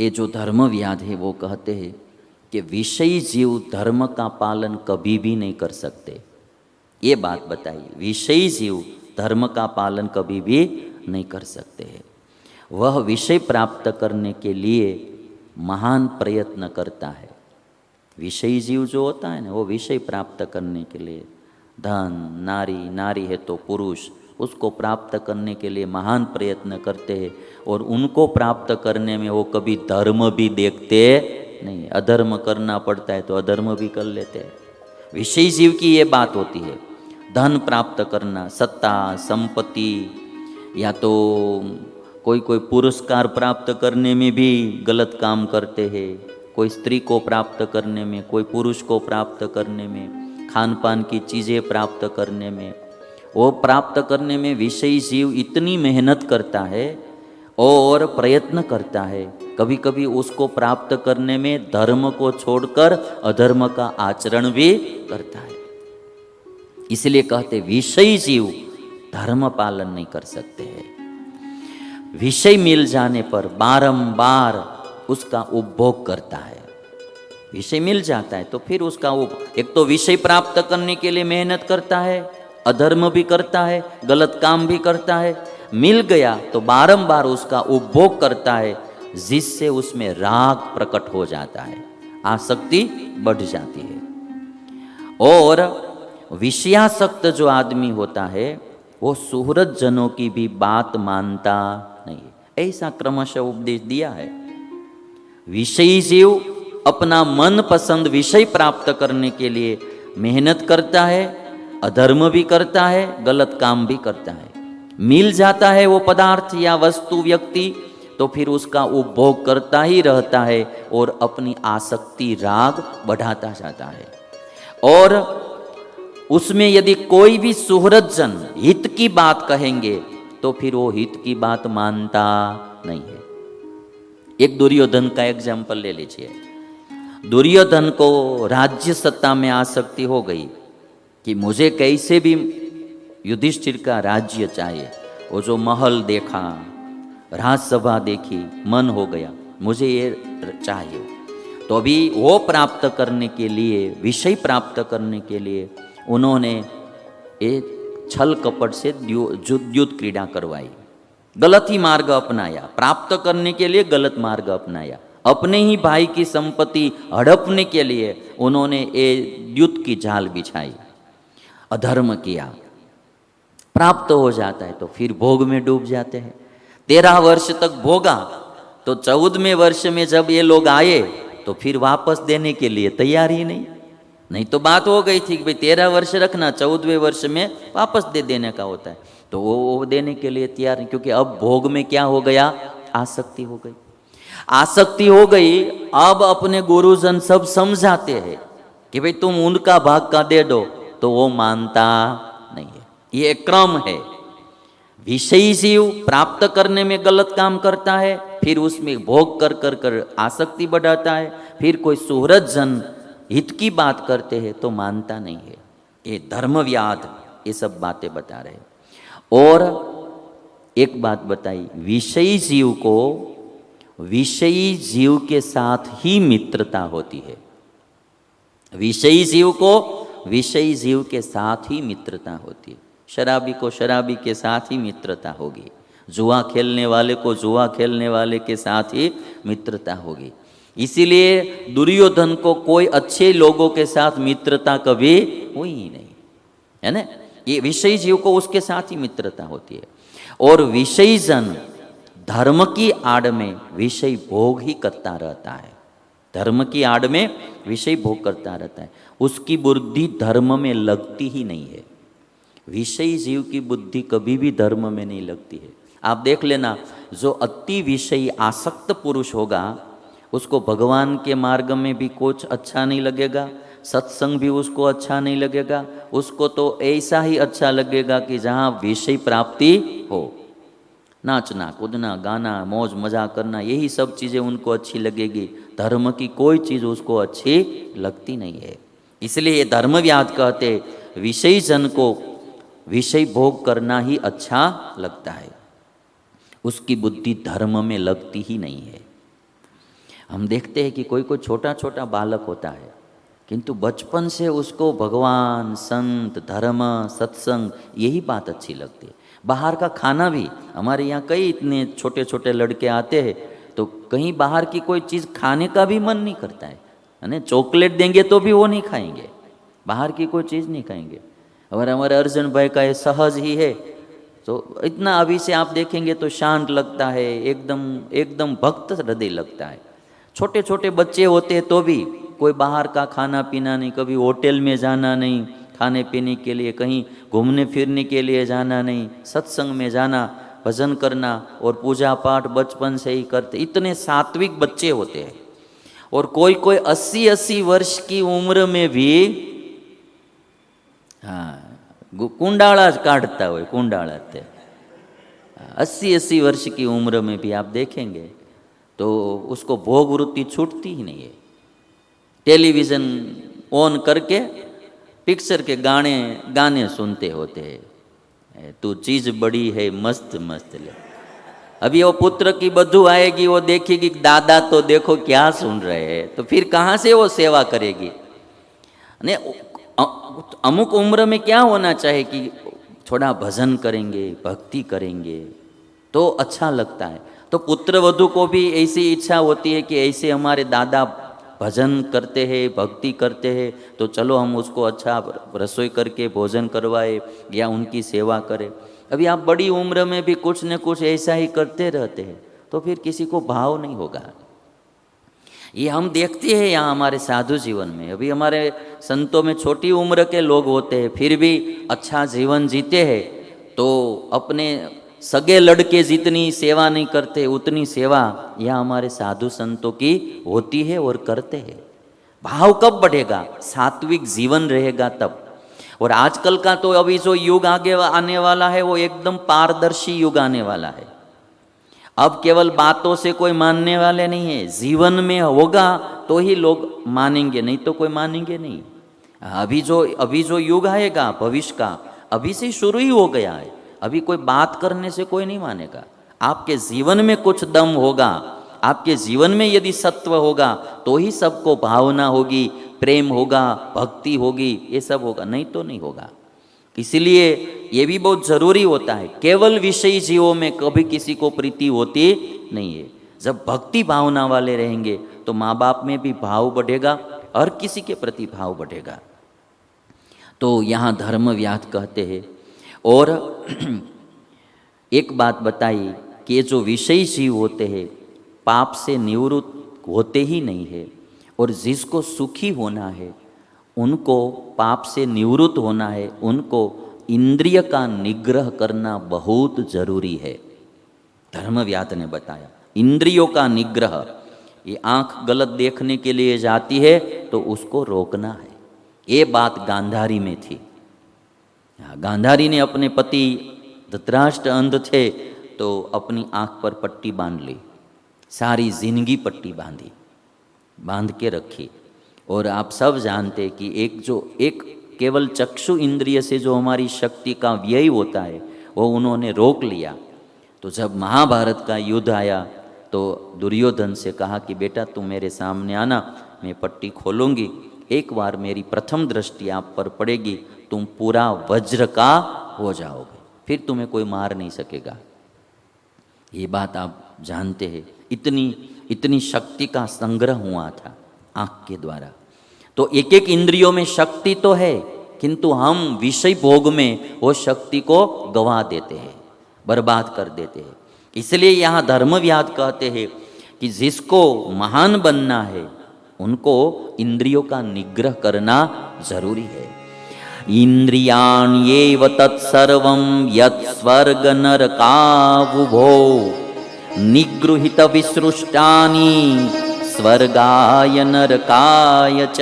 ये जो धर्मव्याध है वो कहते हैं कि विषयी जीव धर्म का पालन कभी भी नहीं कर सकते। ये बात बताइए, विषयी जीव धर्म का पालन कभी भी नहीं कर सकते हैं। वह विषय प्राप्त करने के लिए महान प्रयत्न करता है। विषयी जीव जो होता है ना, वो विषय प्राप्त करने के लिए धन, नारी, नारी है तो पुरुष, उसको प्राप्त करने के लिए महान प्रयत्न करते हैं। और उनको प्राप्त करने में वो कभी धर्म भी देखते नहीं, अधर्म करना पड़ता है तो अधर्म भी कर लेते हैं। विषयी जीव की ये बात होती है। धन प्राप्त करना, सत्ता, संपत्ति, या तो कोई कोई पुरस्कार प्राप्त करने में भी गलत काम करते हैं। कोई स्त्री को प्राप्त करने में, कोई पुरुष को प्राप्त करने में, खान पान की चीज़ें प्राप्त करने में, वो प्राप्त करने में विषयी जीव इतनी मेहनत करता है और प्रयत्न करता है। कभी कभी उसको प्राप्त करने में धर्म को छोड़कर अधर्म का आचरण भी करता है। इसलिए कहते विषयी जीव धर्म पालन नहीं कर सकते हैं। विषय मिल जाने पर बारंबार उसका उपभोग करता है। विषय मिल जाता है तो फिर उसका एक तो विषय प्राप्त करने के लिए मेहनत करता है, अधर्म भी करता है, गलत काम भी करता है। मिल गया तो बारंबार उसका उपभोग करता है, जिससे उसमें राग प्रकट हो जाता है, आसक्ति बढ़ जाती है। और विषयासक्त जो आदमी होता है वो सुहृद जनों की भी बात मानता नहीं है। ऐसा क्रमशः उपदेश दिया है। विषयी जीव अपना मन पसंद विषय प्राप्त करने के लिए मेहनत करता है, अधर्म भी करता है, गलत काम भी करता है। मिल जाता है वो पदार्थ या वस्तु, व्यक्ति, तो फिर उसका उपभोग करता ही रहता है और अपनी आसक्ति, राग बढ़ाता जाता है। और उसमें यदि कोई भी सुहृद जन हित की बात कहेंगे तो फिर वो हित की बात मानता नहीं है। एक दुर्योधन का एग्जाम्पल ले लीजिए। दुर्योधन को राज्य सत्ता में आसक्ति हो गई कि मुझे कैसे भी युधिष्ठिर का राज्य चाहिए। वो जो महल देखा, राजसभा देखी, मन हो गया मुझे ये चाहिए। तो अभी वो प्राप्त करने के लिए, विषय प्राप्त करने के लिए उन्होंने एक छल कपट से युद्ध क्रीड़ा करवाई, गलत ही मार्ग अपनाया, प्राप्त करने के लिए गलत मार्ग अपनाया। अपने ही भाई की संपत्ति हड़पने के लिए उन्होंने ये युद्ध की जाल बिछाई, अधर्म किया। प्राप्त हो जाता है तो फिर भोग में डूब जाते हैं। 13 वर्ष तक भोगा तो 14वें वर्ष में जब ये लोग आए तो फिर वापस देने के लिए तैयार ही नहीं तो बात हो गई थी कि भाई 13 वर्ष रखना, 14वें वर्ष में वापस दे देने का होता है। तो वो देने के लिए तैयार नहीं, क्योंकि अब भोग में क्या हो गया, आसक्ति हो गई। आसक्ति हो गई। अब अपने गुरुजन सब समझाते हैं कि भाई तुम उनका भाग का दे दो, तो वो मानता नहीं है। ये क्रम है। विषयी जीव प्राप्त करने में गलत काम करता है, फिर उसमें भोग कर कर कर आसक्ति बढ़ाता है। फिर कोई सुहृद जन हित की बात करते हैं तो मानता नहीं है। ये धर्मव्याध ये सब बातें बता रहे। और एक बात बताई, विषयी जीव को विषयी जीव के साथ ही मित्रता होती है। विषयी जीव को विषयी जीव के साथ ही मित्रता होती है। शराबी को शराबी के साथ ही मित्रता होगी, जुआ खेलने वाले को जुआ खेलने वाले के साथ ही मित्रता होगी। इसीलिए दुर्योधन को कोई अच्छे लोगों के साथ मित्रता कभी हुई ही नहीं, है ना। ये विषयी जीव को उसके साथ ही मित्रता होती है। और विषयी जन धर्म की आड़ में विषय भोग ही करता रहता है। धर्म की आड़ में विषय भोग करता रहता है, उसकी बुद्धि धर्म में लगती ही नहीं है। विषयी जीव की बुद्धि कभी भी धर्म में नहीं लगती है। आप देख लेना, जो अति विषयी आसक्त पुरुष होगा उसको भगवान के मार्ग में भी कुछ अच्छा नहीं लगेगा, सत्संग भी उसको अच्छा नहीं लगेगा। उसको तो ऐसा ही अच्छा लगेगा कि जहाँ विषय प्राप्ति हो, नाचना कूदना गाना मौज मजा करना, यही सब चीज़ें उनको अच्छी लगेगी। धर्म की कोई चीज़ उसको अच्छी लगती नहीं है। इसलिए ये धर्मव्याध कहते विषयी जन को विषय भोग करना ही अच्छा लगता है, उसकी बुद्धि धर्म में लगती ही नहीं है। हम देखते हैं कि कोई कोई छोटा छोटा बालक होता है, किंतु बचपन से उसको भगवान, संत, धर्म, सत्संग यही बात अच्छी लगती है। बाहर का खाना भी, हमारे यहाँ कई इतने छोटे छोटे लड़के आते हैं तो कहीं बाहर की कोई चीज़ खाने का भी मन नहीं करता है। चॉकलेट देंगे तो भी वो नहीं खाएंगे, बाहर की कोई चीज़ नहीं खाएंगे। और हमारे अर्जुन भाई का ये सहज ही है, तो इतना अभी से आप देखेंगे तो शांत लगता है, एकदम एकदम भक्त हृदय लगता है। छोटे छोटे बच्चे होते हैं तो भी कोई बाहर का खाना पीना नहीं, कभी होटल में जाना नहीं खाने पीने के लिए, कहीं घूमने फिरने के लिए जाना नहीं, सत्संग में जाना, भजन करना और पूजा पाठ बचपन से ही करते। इतने सात्विक बच्चे होते हैं। और कोई कोई 80-80 वर्ष की उम्र में भी कुंडाला काटता हुए, कुंडाला 80-80 वर्ष की उम्र में भी आप देखेंगे तो उसको भोग वृत्ति छूटती ही नहीं है। टेलीविज़न ऑन करके पिक्चर के गाने सुनते होते हैं, तू चीज़ बड़ी है मस्त मस्त ले। अभी वो पुत्र की बधू आएगी, वो देखेगी दादा तो देखो क्या सुन रहे हैं, तो फिर कहाँ से वो सेवा करेगी। ने अमुक उम्र में क्या होना चाहिए कि थोड़ा भजन करेंगे, भक्ति करेंगे तो अच्छा लगता है। तो पुत्र वधू को भी ऐसी इच्छा होती है कि ऐसे हमारे दादा भजन करते हैं, भक्ति करते हैं, तो चलो हम उसको अच्छा रसोई करके भोजन करवाए या उनकी सेवा करें। अभी आप बड़ी उम्र में भी कुछ न कुछ ऐसा ही करते रहते हैं तो फिर किसी को भाव नहीं होगा। ये हम देखते हैं यहाँ हमारे साधु जीवन में। अभी हमारे संतों में छोटी उम्र के लोग होते हैं फिर भी अच्छा जीवन जीते हैं, तो अपने सगे लड़के जितनी सेवा नहीं करते उतनी सेवा यहाँ हमारे साधु संतों की होती है और करते हैं। भाव कब बढ़ेगा? सात्विक जीवन रहेगा तब। और आजकल का तो अभी जो युग आगे आने वाला है वो एकदम पारदर्शी युग आने वाला है। अब केवल बातों से कोई मानने वाले नहीं है, जीवन में होगा तो ही लोग मानेंगे, नहीं तो कोई मानेंगे नहीं। अभी जो युग आएगा भविष्य का, अभी से शुरू ही हो गया है। अभी कोई बात करने से कोई नहीं मानेगा। आपके जीवन में कुछ दम होगा, आपके जीवन में यदि सत्व होगा तो ही सबको भावना होगी, प्रेम होगा, भक्ति होगी, ये सब होगा, नहीं तो नहीं होगा। इसलिए ये भी बहुत जरूरी होता है। केवल विषयी जीवों में कभी किसी को प्रीति होती नहीं है। जब भक्ति भावना वाले रहेंगे तो माँ बाप में भी भाव बढ़ेगा, हर किसी के प्रति भाव बढ़ेगा। तो यहाँ धर्मव्याध कहते हैं। और एक बात बताई कि ये जो विषयी जीव होते हैं पाप से निवृत्त होते ही नहीं है, और जिसको सुखी होना है उनको पाप से निवृत्त होना है, उनको इंद्रिय का निग्रह करना बहुत जरूरी है। धर्मव्याध ने बताया इंद्रियों का निग्रह। ये आँख गलत देखने के लिए जाती है तो उसको रोकना है। ये बात गांधारी में थी। गांधारी ने अपने पति धृतराष्ट्र अंध थे तो अपनी आँख पर पट्टी बांध ली, सारी जिंदगी पट्टी बांध के रखी। और आप सब जानते कि एक केवल चक्षु इंद्रिय से जो हमारी शक्ति का व्यय होता है वो उन्होंने रोक लिया। तो जब महाभारत का युद्ध आया तो दुर्योधन से कहा कि बेटा तुम मेरे सामने आना, मैं पट्टी खोलूंगी, एक बार मेरी प्रथम दृष्टि आप पर पड़ेगी, तुम पूरा वज्र का हो जाओगे, फिर तुम्हें कोई मार नहीं सकेगा। ये बात आप जानते हैं। इतनी शक्ति का संग्रह हुआ था आँख के द्वारा। तो एक एक इंद्रियों में शक्ति तो है, किंतु हम विषय भोग में वो शक्ति को गवा देते हैं, बर्बाद कर देते हैं। इसलिए यहाँ धर्मव्याध कहते हैं कि जिसको महान बनना है उनको इंद्रियों का निग्रह करना जरूरी है। इंद्रियाण्येव तत्सर्वं यत् स्वर्ग नरकावुभो निगृहीत विसृष्टानि स्वर्गाय नरकाय च।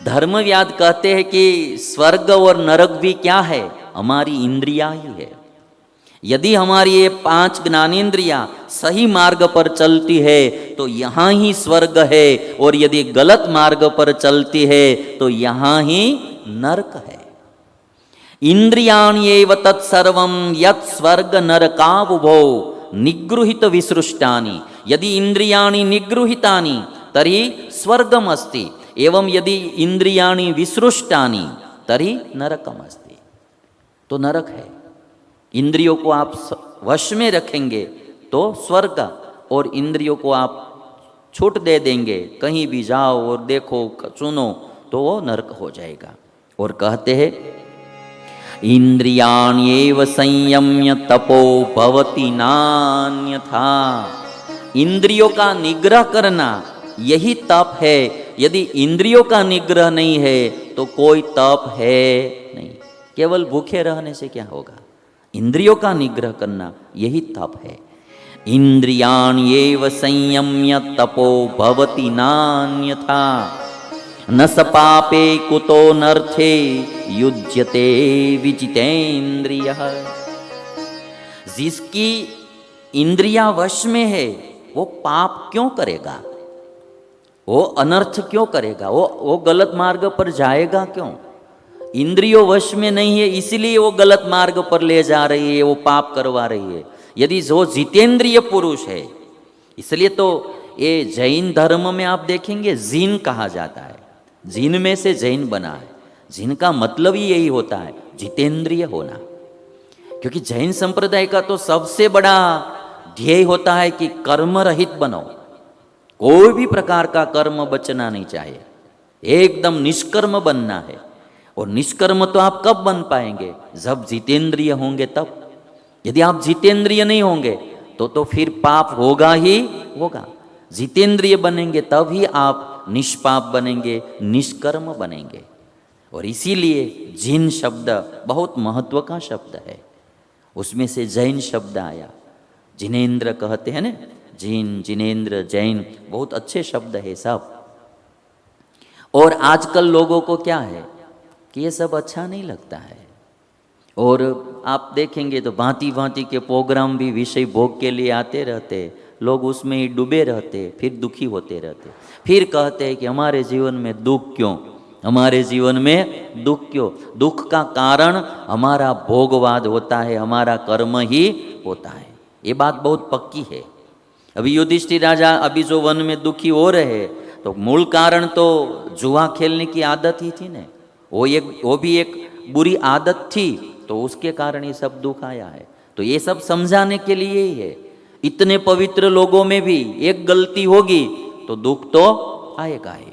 धर्मव्याध कहते हैं कि स्वर्ग और नरक भी क्या है? हमारी इंद्रिया ही है। यदि हमारी ये 5 ज्ञानेंद्रियां सही मार्ग पर चलती है तो यहाँ ही स्वर्ग है, और यदि गलत मार्ग पर चलती है तो यहाँ ही नरक है। इंद्रियाण्येव तत्सर्वं यत् स्वर्ग नरकावुभो निगृहीत विसृष्टानि, यदि इंद्रियाणि निगृहीतानि तर्हि स्वर्गम अस्ति, एवं यदि इंद्रियाणि विसृष्टानि तर्हि नरकम अस्ति। तो नरक है। इंद्रियों को आप वश में रखेंगे तो स्वर्ग, और इंद्रियों को आप छूट दे देंगे, कहीं भी जाओ और देखो सुनो, तो वो नरक हो जाएगा। और कहते हैं इंद्रियाण्येव संयम्य तपो भवति नान्यथा। इंद्रियों का निग्रह करना यही तप है। यदि इंद्रियों का निग्रह नहीं है तो कोई तप है नहीं। केवल भूखे रहने से क्या होगा? इंद्रियों का निग्रह करना यही तप है। इंद्रियाण्येव संयम्य तपो भवति नान्यथा, न स पापे कुतो नर्थे युज्यते विजितेन्द्रियः। जिसकी इंद्रिया वश में है वो पाप क्यों करेगा? वो अनर्थ क्यों करेगा? वो गलत मार्ग पर जाएगा क्यों? इंद्रियों वश में नहीं है इसलिए वो गलत मार्ग पर ले जा रही है, वो पाप करवा रही है। यदि जो जितेंद्रिय पुरुष है, इसलिए तो ये जैन धर्म में आप देखेंगे जीन कहा जाता है। जीन में से जैन बना है। जीन का मतलब ही यही होता है, जितेंद्रिय होना। क्योंकि जैन संप्रदाय का तो सबसे बड़ा ध्येय होता है कि कर्म रहित बनो, कोई भी प्रकार का कर्म बचना नहीं चाहिए, एकदम निष्कर्म बनना है। और निष्कर्म तो आप कब बन पाएंगे? जब जितेंद्रिय होंगे तब। यदि आप जितेंद्रिय नहीं होंगे तो फिर पाप होगा ही होगा। जितेंद्रिय बनेंगे तब ही आप निष्पाप बनेंगे, निष्कर्म बनेंगे। और इसीलिए जिन शब्द बहुत महत्व का शब्द है, उसमें से जैन शब्द आया। जिनेन्द्र कहते हैं ना, जिन, जिनेन्द्र, जैन, बहुत अच्छे शब्द है सब। और आजकल लोगों को क्या है कि ये सब अच्छा नहीं लगता है। और आप देखेंगे तो भांति भांति के प्रोग्राम भी विषय भोग के लिए आते रहते, लोग उसमें ही डूबे रहते, फिर दुखी होते रहते, फिर कहते हैं कि हमारे जीवन में दुख क्यों, हमारे जीवन में दुख क्यों? दुख का कारण हमारा भोगवाद होता है, हमारा कर्म ही होता है। ये बात बहुत पक्की है। अभी युधिष्ठिर राजा अभी जो वन में दुखी हो रहे, तो मूल कारण तो जुआ खेलने की आदत ही थी ना। वो भी एक बुरी आदत थी, तो उसके कारण ये सब दुख आया है। तो ये सब समझाने के लिए ही है। इतने पवित्र लोगों में भी एक गलती होगी तो दुख तो आएगा ही।